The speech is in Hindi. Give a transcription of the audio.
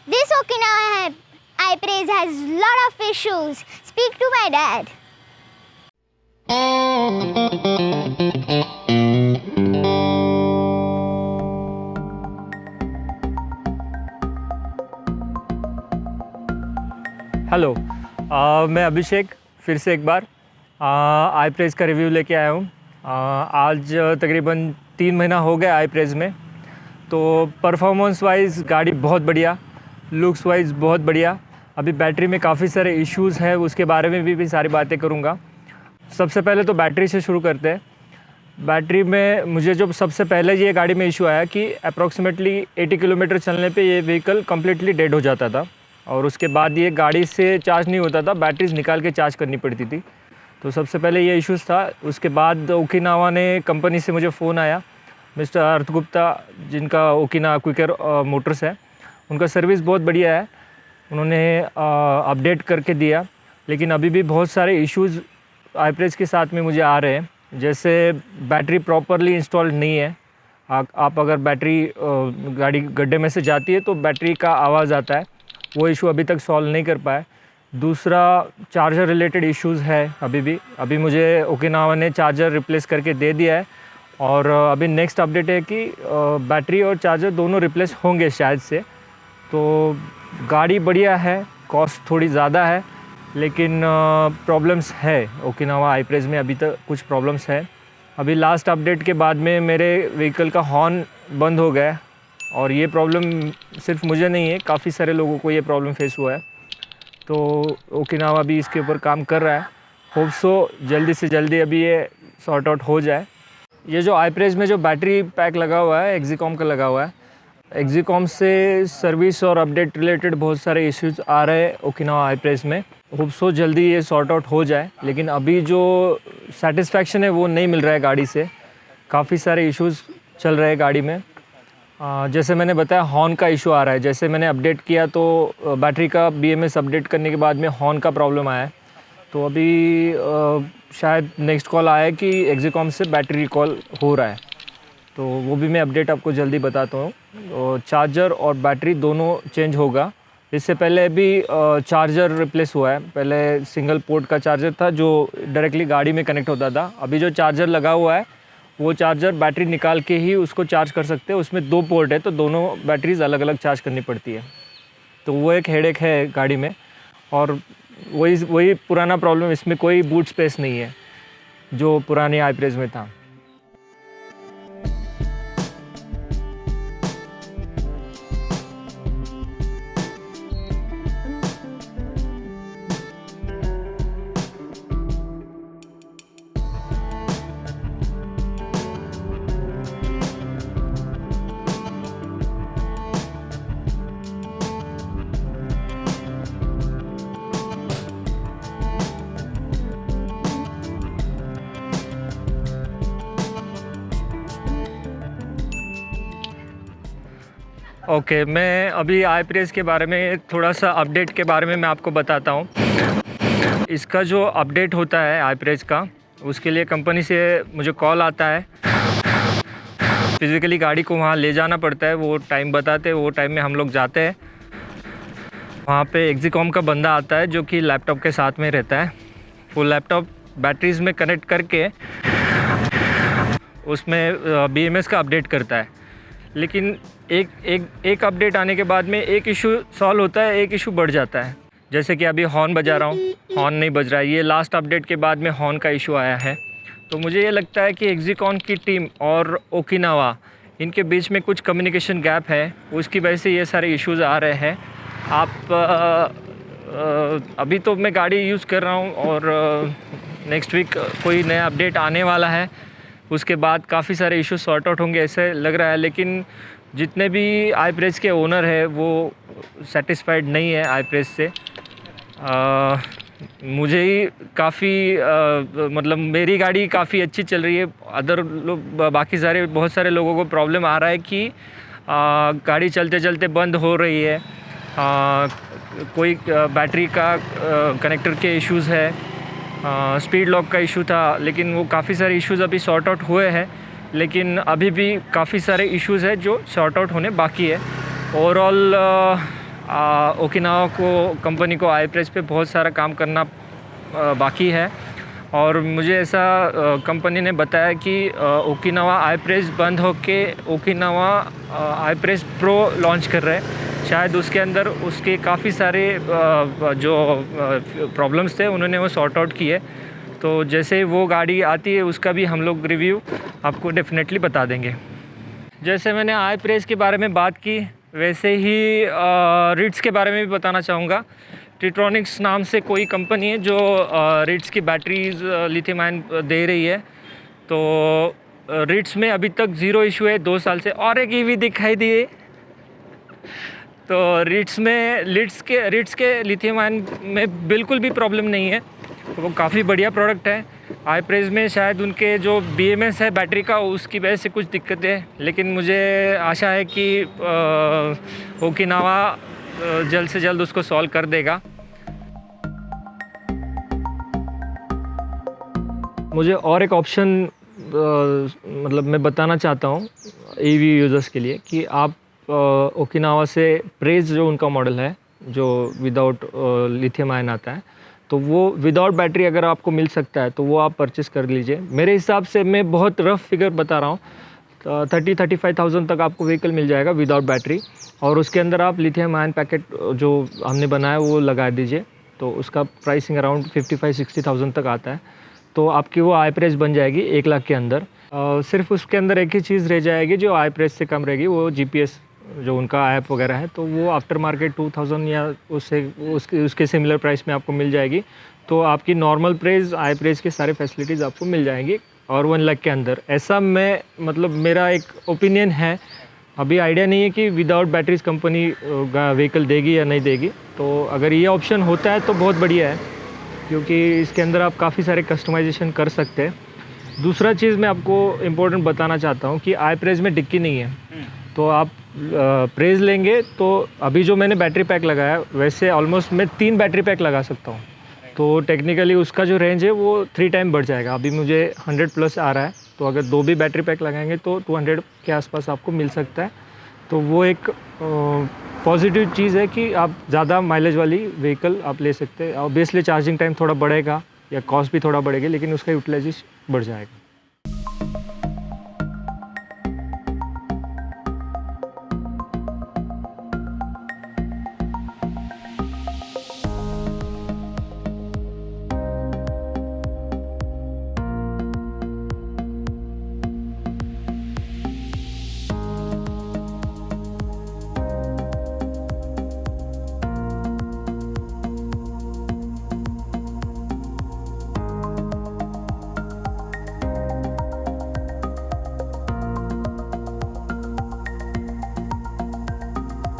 This Okinawa I-Praise has lot of issues. Speak to my dad. Hello, मैं अभिषेक फिर से एक बार I-Praise का रिव्यू लेके आया हूँ। आज तकरीबन 3 महीना हो गया I-Praise में। तो परफॉर्मेंस वाइज गाड़ी बहुत बढ़िया, लुक्स वाइज बहुत बढ़िया। अभी बैटरी में काफ़ी सारे इश्यूज़ हैं, उसके बारे में भी सारी बातें करूँगा। सबसे पहले तो बैटरी से शुरू करते हैं। बैटरी में मुझे जो सबसे पहले ये गाड़ी में इशू आया कि अप्रॉक्सीमेटली 80 किलोमीटर चलने पे ये व्हीकल कम्प्लीटली डेड हो जाता था और उसके बाद ये गाड़ी से चार्ज नहीं होता था, बैटरीज निकाल के चार्ज करनी पड़ती थी। तो सबसे पहले ये इश्यूज़ था। उसके बाद ओकिनावा ने कंपनी से मुझे फ़ोन आया, मिस्टर अर्थ गुप्ता जिनका ओकिनावा क्विकर मोटर्स है, उनका सर्विस बहुत बढ़िया है, उन्होंने अपडेट करके दिया। लेकिन अभी भी बहुत सारे इश्यूज़ I-Praise के साथ में मुझे आ रहे हैं। जैसे बैटरी प्रॉपरली इंस्टॉल्ड नहीं है। आप अगर बैटरी गाड़ी गड्ढे में से जाती है तो बैटरी का आवाज़ आता है, वो इशू अभी तक सॉल्व नहीं कर पाया। दूसरा, चार्जर रिलेटेड इश्यूज़ है अभी मुझे ओकिनावा ने चार्जर रिप्लेस करके दे दिया है और अभी नेक्स्ट अपडेट है कि बैटरी और चार्जर दोनों रिप्लेस होंगे शायद से। तो गाड़ी बढ़िया है, कॉस्ट थोड़ी ज़्यादा है, लेकिन प्रॉब्लम्स है ओकिनावा I-Praise में, अभी तक कुछ प्रॉब्लम्स है। अभी लास्ट अपडेट के बाद में मेरे व्हीकल का हॉर्न बंद हो गया और ये प्रॉब्लम सिर्फ मुझे नहीं है, काफ़ी सारे लोगों को ये प्रॉब्लम फेस हुआ है। तो ओकिनावा भी इसके ऊपर काम कर रहा है। होप सो जल्दी से जल्दी अभी ये सॉर्ट आउट हो जाए। ये जो I-Praise में जो बैटरी पैक लगा हुआ है, एक्जीकॉम का लगा हुआ है, एक्जीकॉम से सर्विस और अपडेट रिलेटेड बहुत सारे इश्यूज़ आ रहे हैं ओकिनावा I-Praise में। होप सो जल्दी ये सॉर्ट आउट हो जाए, लेकिन अभी जो सेटिस्फैक्शन है वो नहीं मिल रहा है गाड़ी से। काफ़ी सारे इश्यूज़ चल रहे हैं गाड़ी में। जैसे मैंने बताया, हॉर्न का इशू आ रहा है। जैसे मैंने अपडेट किया तो बैटरी का BMS अपडेट करने के बाद में हॉर्न का प्रॉब्लम आया है। तो अभी शायद नेक्स्ट कॉल आया कि एक्जीकॉम से बैटरी रिकॉल हो रहा है, तो वो भी मैं अपडेट आपको जल्दी बताता हूँ। चार्जर और बैटरी दोनों चेंज होगा। इससे पहले भी चार्जर रिप्लेस हुआ है। पहले सिंगल पोर्ट का चार्जर था जो डायरेक्टली गाड़ी में कनेक्ट होता था। अभी जो चार्जर लगा हुआ है वो चार्जर बैटरी निकाल के ही उसको चार्ज कर सकते हैं। उसमें 2 पोर्ट है तो दोनों बैटरीज अलग अलग चार्ज करनी पड़ती है। तो वो एक हेडेक है गाड़ी में और वही पुराना प्रॉब्लम, इसमें कोई बूट स्पेस नहीं है जो पुरानी I-Praise में था। ओके, मैं अभी I-Praise के बारे में थोड़ा सा अपडेट के बारे में मैं आपको बताता हूँ। इसका जो अपडेट होता है I-Praise का, उसके लिए कंपनी से मुझे कॉल आता है। फिज़िकली गाड़ी को वहाँ ले जाना पड़ता है, वो टाइम बताते हैं, वो टाइम में हम लोग जाते हैं। वहाँ पे एक्जीकॉम का बंदा आता है जो कि लैपटॉप के साथ में रहता है। वो लैपटॉप बैटरीज़ में कनेक्ट करके उसमें BMS का अपडेट करता है। लेकिन एक अपडेट आने के बाद में एक इशू सॉल्व होता है, एक इशू बढ़ जाता है। जैसे कि अभी हॉर्न बजा रहा हूँ, हॉर्न नहीं बज रहा है। ये लास्ट अपडेट के बाद में हॉर्न का इशू आया है। तो मुझे ये लगता है कि एक्जीकॉम की टीम और ओकिनावा, इनके बीच में कुछ कम्युनिकेशन गैप है, उसकी वजह से ये सारे इश्यूज़ आ रहे हैं। अभी तो मैं गाड़ी यूज़ कर रहा हूँ और नेक्स्ट वीक कोई नया अपडेट आने वाला है। उसके बाद काफ़ी सारे इश्यूज सॉर्ट आउट होंगे ऐसे लग रहा है। लेकिन जितने भी I-Praise के ओनर है वो सेटिस्फाइड नहीं है I-Praise से। मुझे ही काफ़ी मतलब मेरी गाड़ी काफ़ी अच्छी चल रही है। अदर लोग, बाकी सारे बहुत सारे लोगों को प्रॉब्लम आ रहा है कि गाड़ी चलते चलते बंद हो रही है, कोई बैटरी का कनेक्टर के इश्यूज़ है, स्पीड लॉक का इशू था। लेकिन वो काफ़ी सारे इश्यूज़ अभी सॉर्ट आउट हुए हैं, लेकिन अभी भी काफ़ी सारे इश्यूज़ है जो सॉर्ट आउट होने बाकी है। ओवरऑल ओकिनावा को कंपनी को आई प्राइस पे बहुत सारा काम करना बाकी है। और मुझे ऐसा कंपनी ने बताया कि ओकिनावा आई प्राइस बंद होके ओकिनावा आई प्राइस प्रो लॉन्च कर रहे हैं। शायद उसके अंदर उसके काफ़ी सारे जो प्रॉब्लम्स थे उन्होंने वो सॉर्ट आउट किए। तो जैसे वो गाड़ी आती है उसका भी हम लोग रिव्यू आपको डेफिनेटली बता देंगे। जैसे मैंने आई प्राइस के बारे में बात की वैसे ही रिट्स के बारे में भी बताना चाहूँगा। टेट्रॉनिक्स नाम से कोई कंपनी है जो रिट्स की बैटरीज लिथियम आयन दे रही है। तो रिट्स में अभी तक ज़ीरो इशू है 2 साल से। और एक ईवी दिखाई दिए। तो रिट्स के लिथियम आयन में बिल्कुल भी प्रॉब्लम नहीं है। तो वो काफ़ी बढ़िया प्रोडक्ट है। आई प्राइस में शायद उनके जो BMS है बैटरी का उसकी वजह से कुछ दिक्कतें है, लेकिन मुझे आशा है कि ओकिनावा जल्द से जल्द उसको सॉल्व कर देगा। मुझे और एक ऑप्शन मतलब मैं बताना चाहता हूँ EV यूज़र्स के लिए कि आप ओकिनावा से प्रेज जो उनका मॉडल है जो विदाउट लिथियम आयन आता है, तो वो विदाउट बैटरी अगर आपको मिल सकता है तो वो आप परचेस कर लीजिए। मेरे हिसाब से मैं बहुत रफ फिगर बता रहा हूँ, 30-35,000 तक आपको व्हीकल मिल जाएगा विदाउट बैटरी। और उसके अंदर आप लिथियम आयन पैकेट जो हमने बनाया वो लगा दीजिए, तो उसका प्राइसिंग अराउंड 55-60,000 तक आता है। तो आपकी वो आई प्राइस बन जाएगी 1 लाख के अंदर। सिर्फ उसके अंदर एक ही चीज़ रह जाएगी जो आई प्राइस से कम रहेगी, वो GPS जो उनका ऐप वगैरह है, तो वो आफ्टर मार्केट 2000 या उसके सिमिलर प्राइस में आपको मिल जाएगी। तो आपकी नॉर्मल प्राइस आई प्राइस के सारे फैसिलिटीज़ आपको मिल जाएंगी और 1 लाख के अंदर। ऐसा मैं मतलब मेरा एक ओपिनियन है। अभी आइडिया नहीं है कि विदाउट बैटरीज कंपनी व्हीकल देगी या नहीं देगी। तो अगर ये ऑप्शन होता है तो बहुत बढ़िया है, क्योंकि इसके अंदर आप काफ़ी सारे कस्टमाइजेशन कर सकते हैं। दूसरा चीज़ मैं आपको इम्पोर्टेंट बताना चाहता हूँ कि आई प्राइस में डिक्की नहीं है। तो आप प्रेज लेंगे तो अभी जो मैंने बैटरी पैक लगाया वैसे ऑलमोस्ट मैं 3 बैटरी पैक लगा सकता हूँ। तो टेक्निकली उसका जो रेंज है वो 3 टाइम बढ़ जाएगा। अभी मुझे 100+ आ रहा है, तो अगर 2 भी बैटरी पैक लगाएंगे तो 200 के आसपास आपको मिल सकता है। तो वो एक पॉजिटिव चीज़ है कि आप ज़्यादा माइलेज वाली व्हीकल आप ले सकते हैं। ऑब्वियसली चार्जिंग टाइम थोड़ा बढ़ेगा या कॉस्ट भी थोड़ा बढ़ेगी, लेकिन उसका यूटिलाइजेशन बढ़ जाएगा।